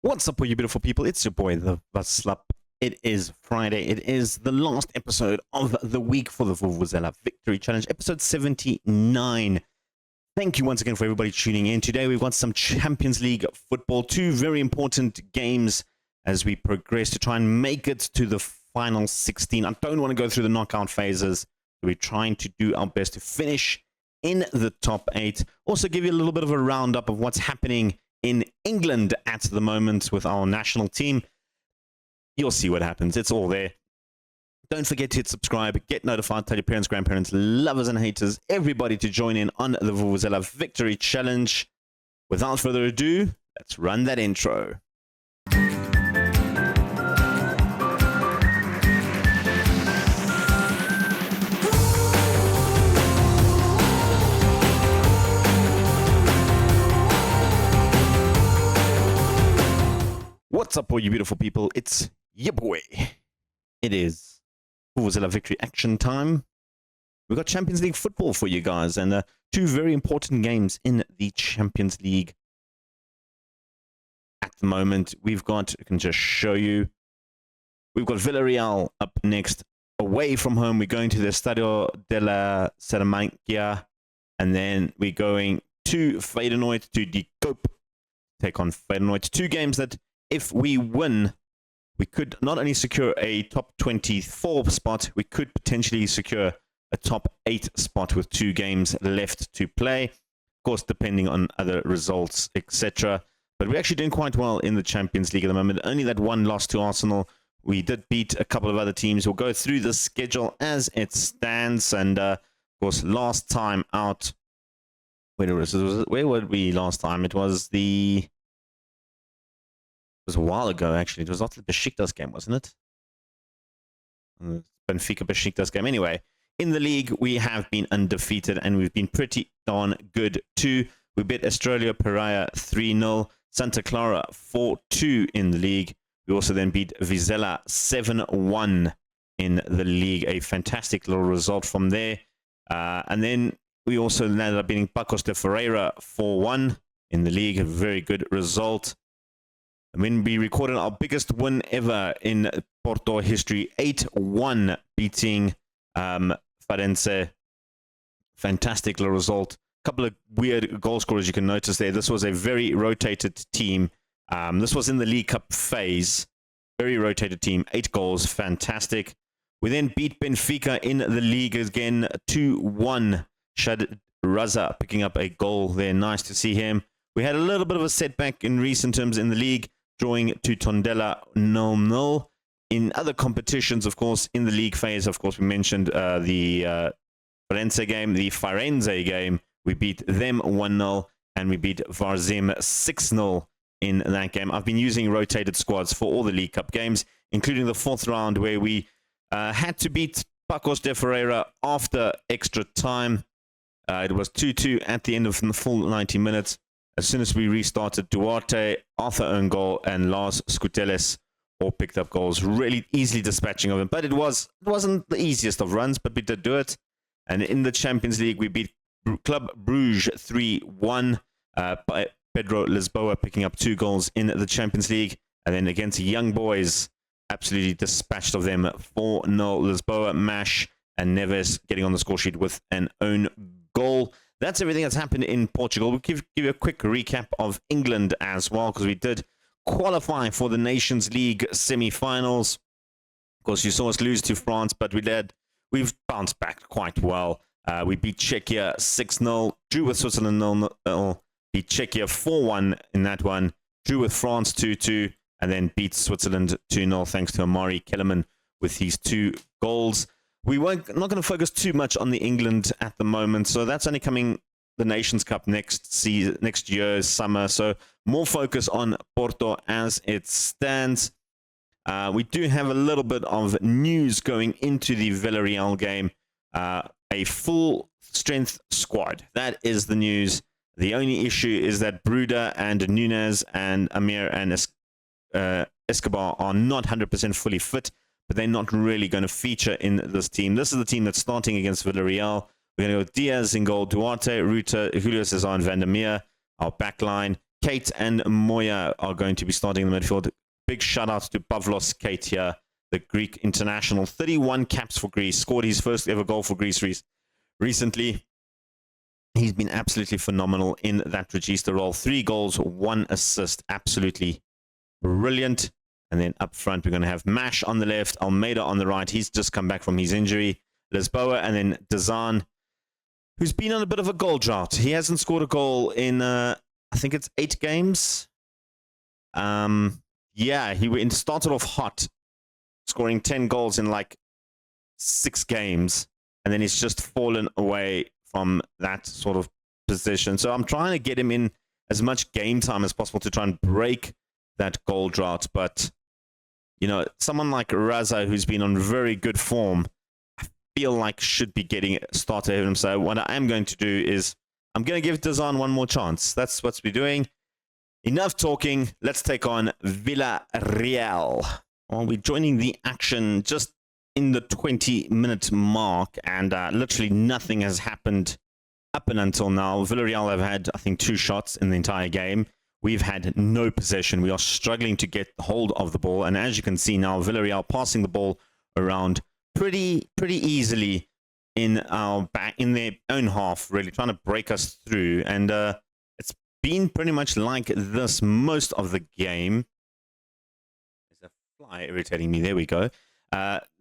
What's up, all you beautiful people? It's your boy, the Vuvuzela. It is Friday. It is the last episode of the week for the Vuvuzela Victory Challenge, episode 79. Thank you once again for everybody tuning in. Today we've got some Champions League football, two very important games as we progress to try and make it to the final 16. I don't want to go through the knockout phases. We're trying to do our best to finish in the top 8. Also give you a little bit of a roundup of what's happening in England at the moment with our national team. You'll see what happens. It's all there. Don't forget to hit subscribe, get notified, tell your parents, grandparents, lovers and haters, everybody to join in on the Vuvuzela Victory Challenge. Without further ado, let's run that intro. What's up, all you beautiful people? It's your boy. It is Vuvuzela Victory action time. We've got Champions League football for you guys, and two very important games in the Champions League. At the moment, we've got, I can just show you, we've got Villarreal up next, away from home. We're going to the Estadio de la Salamanca, and then we're going to Feyenoord, to De Koop, take on Feyenoord. Two games that, if we win, we could not only secure a top 24 spot, we could potentially secure a top 8 spot with 2 games left to play. Of course, depending on other results, etc. But we're actually doing quite well in the Champions League at the moment. Only that one loss to Arsenal. We did beat a couple of other teams. We'll go through the schedule as it stands. And, of course, last time out, where were we last time? It was a while ago, actually. It was after the Besiktas game, wasn't it? Benfica Besiktas game. Anyway, in the league, we have been undefeated, and we've been pretty darn good too. We beat Australia Pariah 3-0, Santa Clara 4-2 in the league. We also then beat Vuvuzela 7-1 in the league. A fantastic little result from there. And then we also ended up beating Pacos de Ferreira 4-1 in the league. A very good result. I mean, we recorded our biggest win ever in Porto history, 8-1, beating Farense. Fantastic little result. A couple of weird goal scorers you can notice there. This was a very rotated team. This was in the League Cup phase. Very rotated team, 8 goals, fantastic. We then beat Benfica in the league again, 2-1. Shad Raza picking up a goal there. Nice to see him. We had a little bit of a setback in recent terms in the league, drawing to Tondela 0-0. In other competitions, of course, in the league phase, of course, we mentioned the Firenze game. We beat them 1-0, and we beat Varzim 6-0 in that game. I've been using rotated squads for all the League Cup games, including the 4th round where we had to beat Pacos de Ferreira after extra time. It was 2-2 at the end of the full 90 minutes. As soon as we restarted, Duarte, Arthur own goal, and Lars Scuteles all picked up goals. Really easily dispatching of them. But it wasn't the easiest of runs, but we did do it. And in the Champions League, we beat Club Bruges 3-1 by Pedro Lisboa picking up 2 goals in the Champions League. And then against Young Boys, absolutely dispatched of them 4-0. Lisboa, Mash, and Neves getting on the score sheet with an own goal. That's everything that's happened in Portugal. We'll give you a quick recap of England as well, because we did qualify for the Nations League semi-finals. Of course, you saw us lose to France, but we've bounced back quite well. We beat Czechia 6-0, drew with Switzerland 0-0, beat Czechia 4-1 in that one, drew with France 2-2, and then beat Switzerland 2-0 thanks to Amari Kellerman with his 2 goals. We not going to focus too much on the England at the moment, so that's only coming the Nations Cup next year's summer. So more focus on Porto as it stands. We do have a little bit of news going into the Villarreal game. A full strength squad. That is the news. The only issue is that Bruda and Nunes and Amir and Escobar are not 100% fully fit, but they're not really going to feature in this team. This is the team that's starting against Villarreal. We're going to go Diaz in goal, Duarte, Ruta, Julio Cesar, and Vandermeer. Our back line, Kate and Moya are going to be starting in the midfield. Big shout out to Pavlos Kate here, the Greek international. 31 caps for Greece. Scored his first ever goal for Greece recently. He's been absolutely phenomenal in that regista role. 3 goals, 1 assist. Absolutely brilliant. And then up front, we're going to have Mash on the left, Almeida on the right. He's just come back from his injury. Lisboa, and then Dazan, who's been on a bit of a goal drought. He hasn't scored a goal in, I think it's 8 games. Yeah, he started off hot, scoring 10 goals in like 6 games. And then he's just fallen away from that sort of position. So I'm trying to get him in as much game time as possible to try and break that goal drought. But, you know, someone like Raza, who's been on very good form, I feel like should be getting started ahead of him. So what I am going to do is I'm going to give Dazan one more chance. That's what we're doing. Enough talking. Let's take on Villarreal. Well, we're joining the action just in the 20-minute mark, and literally nothing has happened up and until now. Villarreal have had, I think, 2 shots in the entire game. We've had no possession. We are struggling to get hold of the ball, and as you can see now, Villarreal passing the ball around pretty easily in their own half, really trying to break us through. And it's been pretty much like this most of the game. There's a fly irritating me. There we go.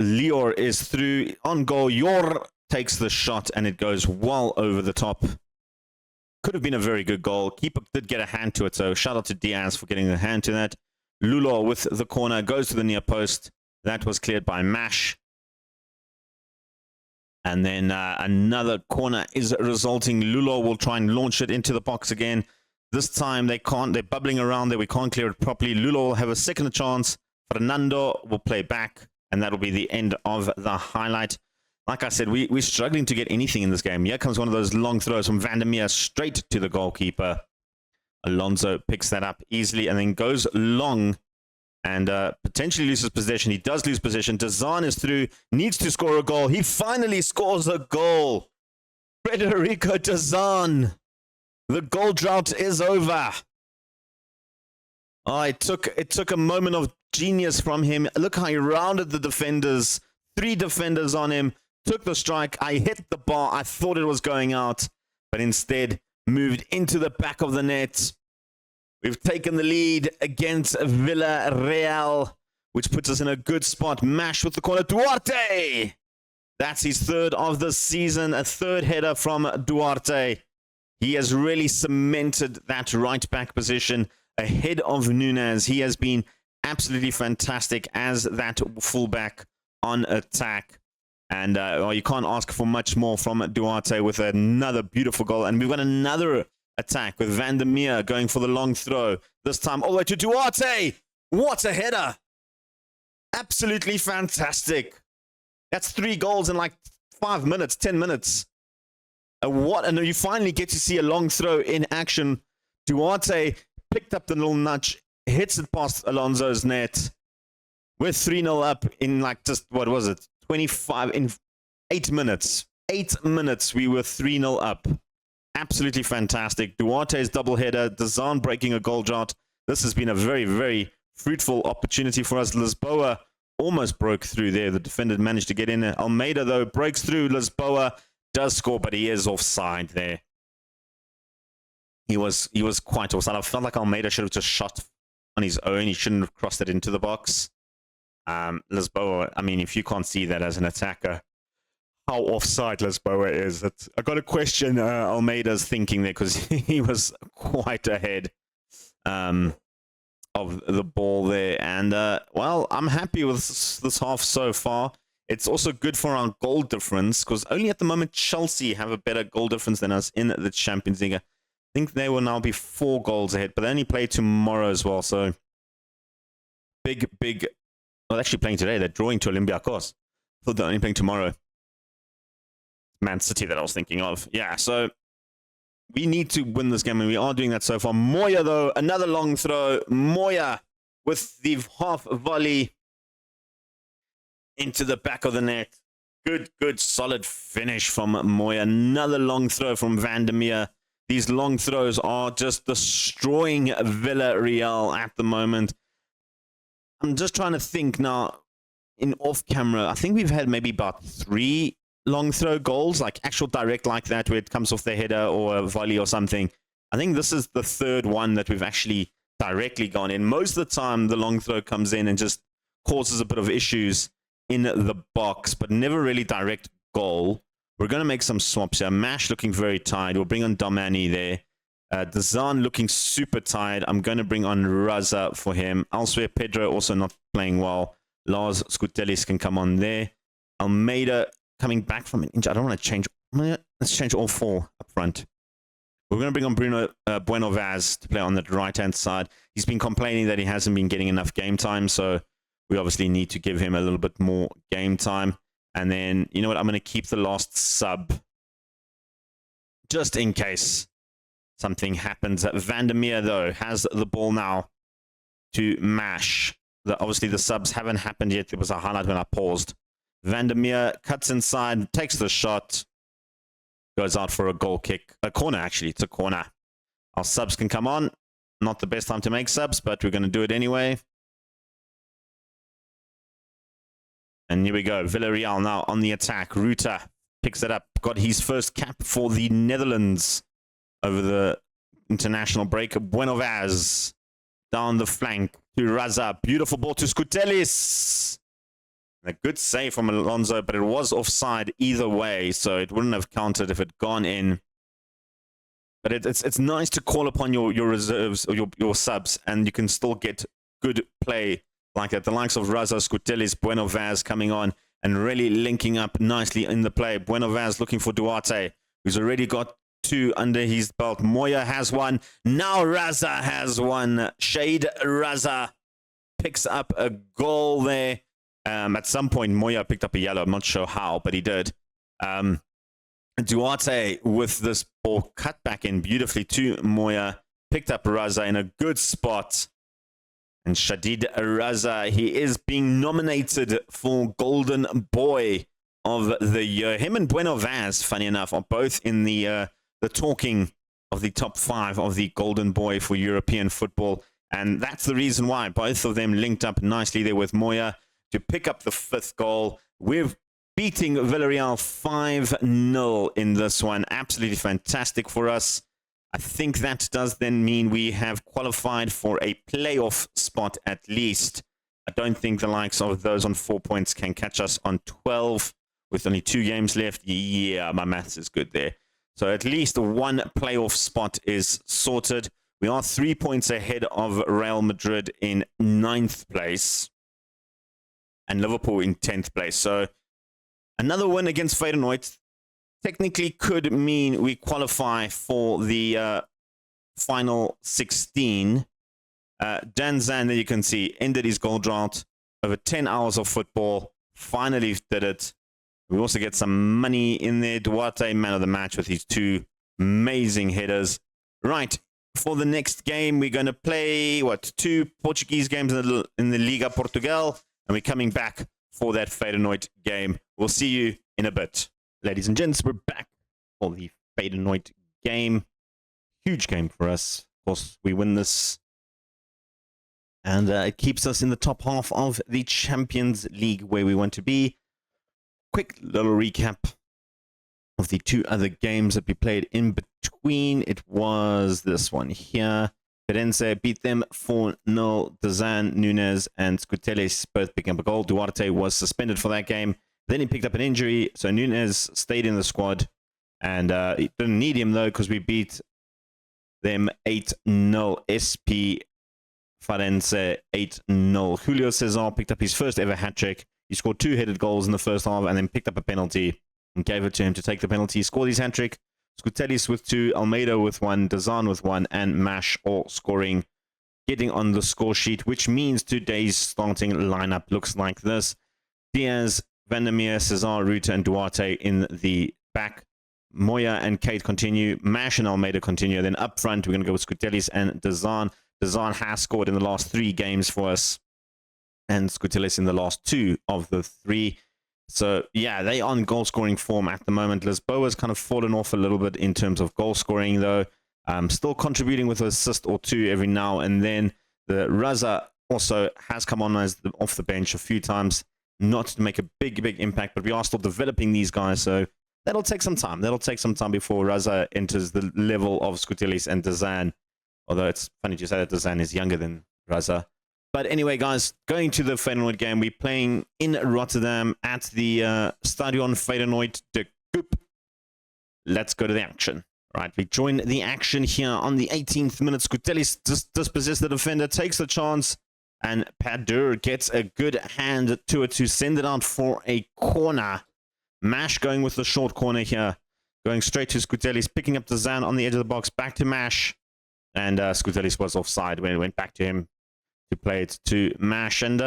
Lior is through on goal. Yor takes the shot, and it goes well over the top. Could have been a very good goal. Keeper did get a hand to it, so shout out to Diaz for getting a hand to that. Lulo with the corner goes to the near post. That was cleared by Mash. And then another corner is resulting. Lulo will try and launch it into the box again. This time they can't. They're bubbling around there. We can't clear it properly. Lulo will have a second chance. Fernando will play back, and that'll be the end of the highlight. Like I said, we're struggling to get anything in this game. Here comes one of those long throws from Vandermeer straight to the goalkeeper. Alonso picks that up easily and then goes long and potentially loses possession. He does lose possession. Dazan is through, needs to score a goal. He finally scores a goal. Federico Dazan. The goal drought is over. Oh, it took a moment of genius from him. Look how he rounded the defenders. 3 defenders on him. Took the strike. I hit the bar. I thought it was going out, but instead moved into the back of the net. We've taken the lead against Villarreal, which puts us in a good spot. Mash with the corner. Duarte! That's his 3rd of the season. A 3rd header from Duarte. He has really cemented that right back position ahead of Nunez. He has been absolutely fantastic as that fullback on attack. And you can't ask for much more from Duarte with another beautiful goal. And we've got another attack with Vandermeer going for the long throw. This time all the way to Duarte. What a header. Absolutely fantastic. That's 3 goals in like 5 minutes, 10 minutes. And you finally get to see a long throw in action. Duarte picked up the little nudge, hits it past Alonso's net. We're 3-0 up in like just, what was it? 25 in 8 minutes. 8 minutes we were 3-0 up. Absolutely fantastic. Duarte's double header. Dazan breaking a goal drought. This has been a very, very fruitful opportunity for us. Lisboa almost broke through there. The defender managed to get in there. Almeida, though, breaks through. Lisboa does score, but he is offside there. He was quite offside. I felt like Almeida should have just shot on his own. He shouldn't have crossed it into the box. Lisboa, I mean, if you can't see that as an attacker, how offside Lisboa is. I got to question Almeida's thinking there because he was quite ahead of the ball there. And, well, I'm happy with this half so far. It's also good for our goal difference because only at the moment Chelsea have a better goal difference than us in the Champions League. I think they will now be 4 goals ahead, but they only play tomorrow as well. So big. Well, they're actually playing today. They're drawing to Olympiacos. I thought they're only playing tomorrow. Man City that I was thinking of. Yeah, so we need to win this game, and we are doing that so far. Moya, though, another long throw. Moya with the half volley into the back of the net. Good, solid finish from Moya. Another long throw from Vandermeer. These long throws are just destroying Villarreal at the moment. I'm just trying to think now, in off camera, I think we've had maybe about 3 long throw goals, like actual direct like that, where it comes off the header or a volley or something. I think this is the 3rd one that we've actually directly gone in. Most of the time, the long throw comes in and just causes a bit of issues in the box, but never really direct goal. We're going to make some swaps here. Mash looking very tired. We'll bring on Domani there. Dazan looking super tired. I'm going to bring on Raza for him. Elsewhere, Pedro also not playing well. Lars Skutelis can come on there. Almeida coming back from an injury. I don't want to change. Let's change all 4 up front. We're going to bring on Bruno Bueno Vaz to play on the right-hand side. He's been complaining that he hasn't been getting enough game time, so we obviously need to give him a little bit more game time. And then, you know what, I'm going to keep the last sub just in case something happens. Vandermeer, though, has the ball now to Mash. Obviously, the subs haven't happened yet. There was a highlight when I paused. Vandermeer cuts inside, takes the shot, goes out for a goal kick. A corner, actually. It's a corner. Our subs can come on. Not the best time to make subs, but we're going to do it anyway. And here we go. Villarreal now on the attack. Ruta picks it up. Got his first cap for the Netherlands over the international break. Bueno Vaz down the flank to Raza. Beautiful ball to Skutelis. A good save from Alonso, but it was offside either way, so it wouldn't have counted if it had gone in. But it's nice to call upon your reserves or your subs, and you can still get good play like that. The likes of Raza, Skutelis, Bueno Vaz coming on and really linking up nicely in the play. Bueno Vaz looking for Duarte, who's already got 2 under his belt. Moya has 1. Now Raza has 1. Shade Raza picks up a goal there. At some point, Moya picked up a yellow. I'm not sure how, but he did. Duarte with this ball cut back in beautifully to Moya. Picked up Raza in a good spot. And Shadid Raza, he is being nominated for Golden Boy of the Year. Him and Bueno Vaz, funny enough, are both in the talking of the top 5 of the Golden Boy for European football. And that's the reason why both of them linked up nicely there with Moya to pick up the 5th goal. We're beating Villarreal 5-0 in this one. Absolutely fantastic for us. I think that does then mean we have qualified for a playoff spot at least. I don't think the likes of those on 4 points can catch us on 12 with only 2 games left. Yeah, my maths is good there. So at least 1 playoff spot is sorted. We are 3 points ahead of Real Madrid in 9th place and Liverpool in 10th place. So another win against Feyenoord technically could mean we qualify for the final 16. Dan Zan, there you can see, ended his goal drought. Over 10 hours of football. Finally did it. We also get some money in there. Duarte, man of the match with his 2 amazing headers. Right, for the next game, we're going to play, 2 Portuguese games in the Liga Portugal. And we're coming back for that Feyenoord game. We'll see you in a bit. Ladies and gents, we're back for the Feyenoord game. Huge game for us. Of course, we win this. And it keeps us in the top half of the Champions League where we want to be. Quick little recap of the 2 other games that we played in between. It was this one here. Firenze beat them 4-0. Dazan, Nunes, and Skutelis both picking up a goal. Duarte was suspended for that game. Then he picked up an injury, so Nunes stayed in the squad. And he didn't need him, though, because we beat them 8-0. SP Firenze 8-0. Julio Cesar picked up his first ever hat-trick. He scored 2 headed goals in the first half and then picked up a penalty and gave it to him to take the penalty. He scored his hat-trick. Skutelis with 2, Almeida with 1, Dazan with 1, and Mash all scoring, getting on the score sheet, which means today's starting lineup looks like this. Diaz, Vandermeer, Cesar, Ruta, and Duarte in the back. Moya and Kate continue. Mash and Almeida continue. Then up front, we're going to go with Skutelis and Dazan. Dazan has scored in the last 3 games for us, and Skutelis in the last 2 of the 3. So, yeah, they on goal-scoring form at the moment. Lisboa's kind of fallen off a little bit in terms of goal-scoring, though. Still contributing with an assist or two every now and then. The Raza also has come on as off the bench a few times, not to make a big impact, but we are still developing these guys, so that'll take some time. That'll take some time before Raza enters the level of Skoutelis and Dazan, although it's funny to say that Dazan is younger than Raza. But anyway, guys, going to the Feyenoord game, we're playing in Rotterdam at the Stadion Feyenoord de Koop. Let's go to the action. Right, we join the action here on the 18th minute. Skoutelis dispossesses the defender, takes the chance, and Padur gets a good hand to it to send it out for a corner. Mash going with the short corner here, going straight to Skoutelis, picking up the Zan on the edge of the box, back to Mash, and Skoutelis was offside when it went back to him to play it to Mash. And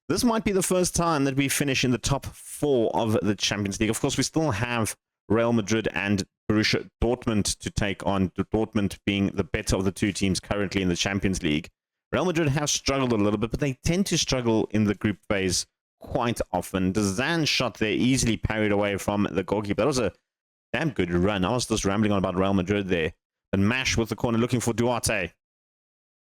this might be the first time that we finish in the top 4 of the Champions League. Of course, we still have Real Madrid and Borussia Dortmund to take on, Dortmund being the better of the two teams currently in the Champions League. Real Madrid have struggled a little bit, but they tend to struggle in the group phase quite often. The Zan shot there easily parried away from the goalkeeper. That was a damn good run. I was just rambling on about Real Madrid there. And Mash with the corner looking for Duarte.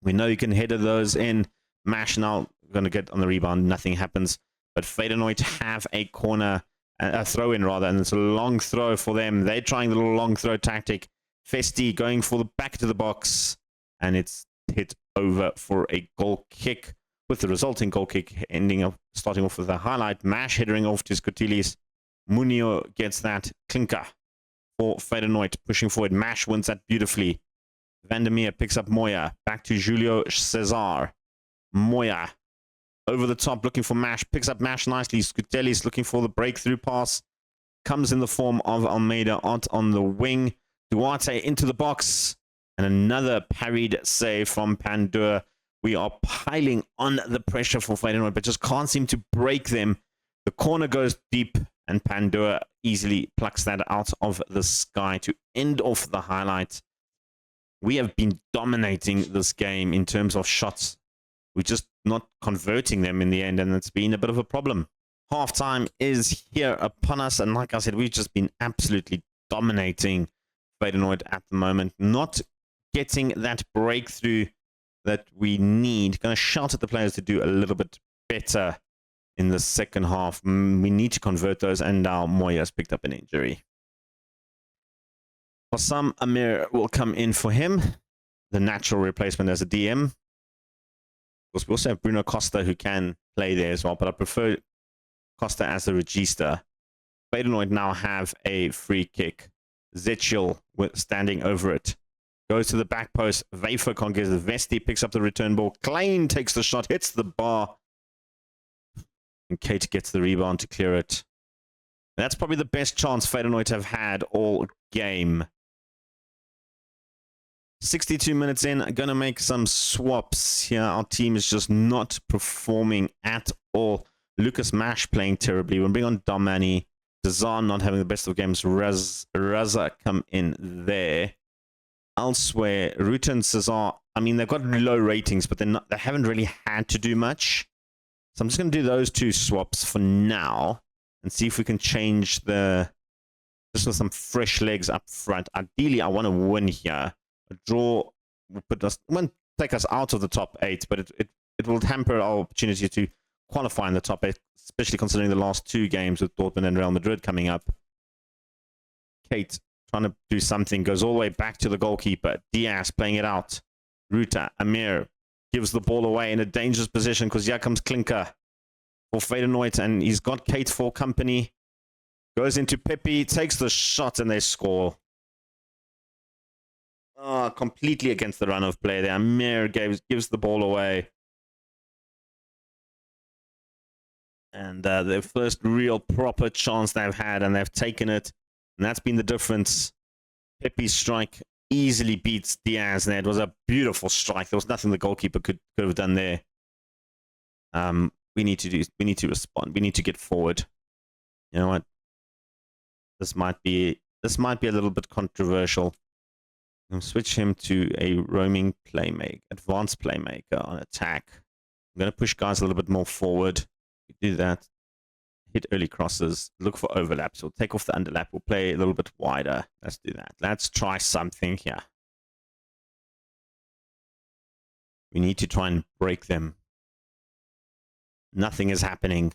We know you can header those in. Mash now going to get on the rebound. Nothing happens. But Feyenoord have a corner, a throw in rather, and it's a long throw for them. They're trying the little long throw tactic. Festi going for the back to the box, and it's hit over for a goal kick, with the resulting goal kick ending up starting off with a highlight. Mash heading off to Skoutelis. Munio gets that. Klinker for Feyenoord pushing forward. Mash wins that beautifully. Vandermeer picks up Moya. Back to Julio Cesar. Moya over the top looking for Mash. Picks up Mash nicely. Skoutelis looking for the breakthrough pass. Comes in the form of Almeida out on the wing. Duarte into the box. And another parried save from Pandur. We are piling on the pressure for Feyenoord, but just can't seem to break them. The corner goes deep, and Pandur easily plucks that out of the sky to end off the highlight. We have been dominating this game in terms of shots. We're just not converting them in the end, and it's been a bit of a problem. Halftime is here upon us, and like I said, we've just been absolutely dominating Feyenoord at the moment. Not getting that breakthrough that we need. Going to shout at the players to do a little bit better in the second half. We need to convert those, and now Moya's picked up an injury. Hossam Amir will come in for him, the natural replacement as a DM. Of course, we also have Bruno Costa who can play there as well, but I prefer Costa as a regista. Feyenoord now have a free kick. Zetchel standing over it. Goes to the back post. Vafer can't get it. Vesti picks up the return ball. Klein takes the shot, hits the bar. And Kate gets the rebound to clear it. And that's probably the best chance Feyenoord have had all game. 62 minutes in, going to make some swaps here. Our team is just not performing at all. Lucas Mash playing terribly. We'll bring on Domani. Dazan not having the best of games. Raza come in there. Elsewhere, Ruta and Cesar, I mean, they've got low ratings, but they haven't really had to do much. So I'm just going to do those two swaps for now and see if we can change just with some fresh legs up front. Ideally, I want to win here. A draw won't take us out of the top 8, but it will hamper our opportunity to qualify in the top 8, especially considering the last 2 games with Dortmund and Real Madrid coming up. Kate trying to do something, goes all the way back to the goalkeeper. Diaz playing it out. Ruta, Amir gives the ball away in a dangerous position because here comes Klinker for Feyenoord, and he's got Kate for company. Goes into Pepe, takes the shot, and they score. Oh, completely against the run of play there. Amir gives the ball away. And their first real proper chance they've had, and they've taken it. And that's been the difference. Pepe's strike easily beats Diaz there. It was a beautiful strike. There was nothing the goalkeeper could have done there. We need to respond. We need to get forward. You know what? This might be a little bit controversial. I'll switch him to a roaming playmaker, advanced playmaker on attack. I'm going to push guys a little bit more forward. We do that. hit early crosses, look for overlaps. We'll take off the underlap. We'll play a little bit wider. Let's do that. Let's try something here. We need to try and break them. Nothing is happening.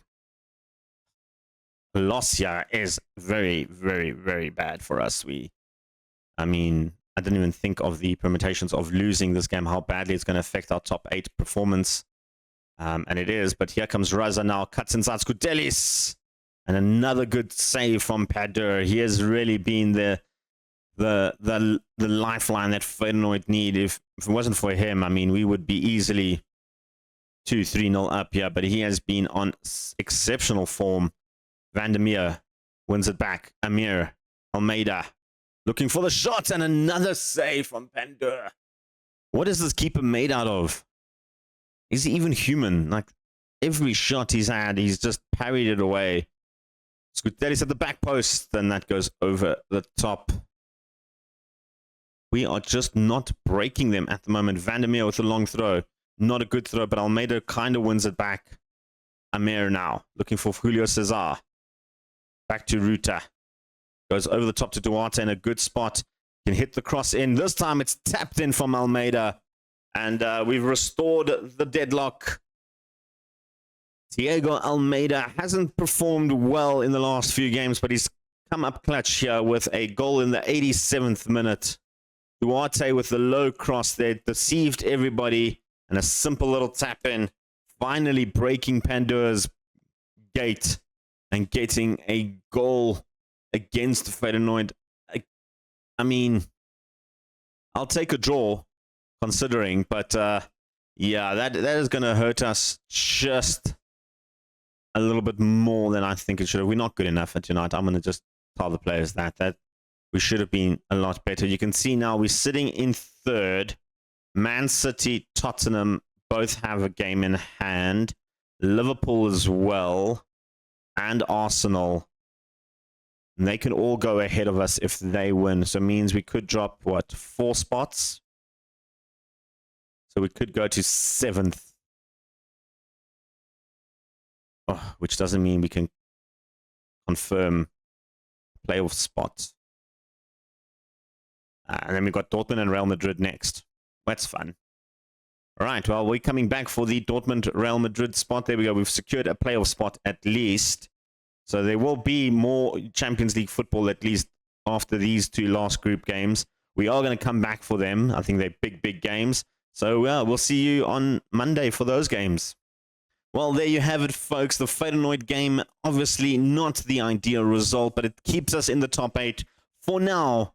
Loss here is very, very, very bad for us. I mean, I didn't even think of the permutations of losing this game, how badly it's going to affect our top 8 performance. And it is, but here comes Raza now, cuts inside Skudelis. And another good save from Padur. He has really been the lifeline that Feyenoord need. If it wasn't for him, I mean, we would be easily 2-3-0 up here, but he has been on exceptional form. Van der Meer wins it back. Amir, Almeida, looking for the shot, and another save from Padur. What is this keeper made out of? Is he even human? Like, every shot he's had, he's just parried it away. Skudelis at the back post, and that goes over the top. We are just not breaking them at the moment. Van der Meer with a long throw. Not a good throw, but Almeida kind of wins it back. Amir now, looking for Julio Cesar. Back to Ruta. Goes over the top to Duarte in a good spot. Can hit the cross in. This time it's tapped in from Almeida. And we've restored the deadlock. Diego Almeida hasn't performed well in the last few games, but he's come up clutch here with a goal in the 87th minute. Duarte with the low cross there, deceived everybody, and a simple little tap in, finally breaking Pandura's gate and getting a goal against Feyenoord. I mean, I'll take a draw, considering, but yeah, that is going to hurt us just a little bit more than I think it should have. We're not good enough at United. I'm going to just tell the players that we should have been a lot better. You can see now we're sitting in third. Man City, Tottenham both have a game in hand. Liverpool as well, and Arsenal. And they can all go ahead of us if they win. So it means we could drop, what, 4 spots? So we could go to 7th. Oh, which doesn't mean we can confirm playoff spots. And then we've got Dortmund and Real Madrid next. That's fun. All right, well, we're coming back for the Dortmund-Real Madrid spot. There we go. We've secured a playoff spot at least. So there will be more Champions League football at least after these 2 last group games. We are going to come back for them. I think they're big, big games. So we'll see you on Monday for those games. Well, there you have it, folks. The Feyenoord game, obviously not the ideal result, but it keeps us in the top 8 for now.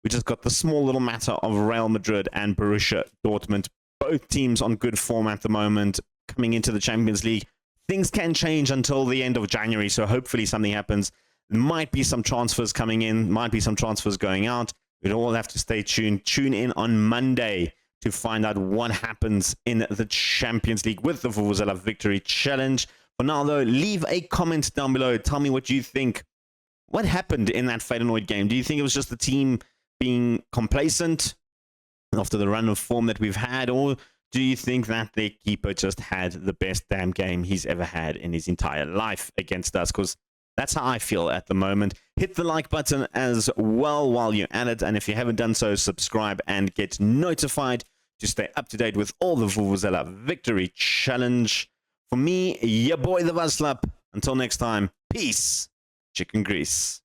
We just got the small little matter of Real Madrid and Borussia Dortmund. Both teams on good form at the moment, coming into the Champions League. Things can change until the end of January, so hopefully something happens. There might be some transfers coming in, might be some transfers going out. We'd all have to stay tuned. Tune in on Monday to find out what happens in the Champions League with the Vuvuzela Victory Challenge. For now, though, leave a comment down below. Tell me what you think. What happened in that Feyenoord game? Do you think it was just the team being complacent after the run of form that we've had, or do you think that their keeper just had the best damn game he's ever had in his entire life against us? Because that's how I feel at the moment. Hit the like button as well while you're at it, and if you haven't done so, subscribe and get notified to stay up to date with all the Vuvuzela Victory Challenge. For me, your boy the Vaslap. Until next time, peace, chicken grease.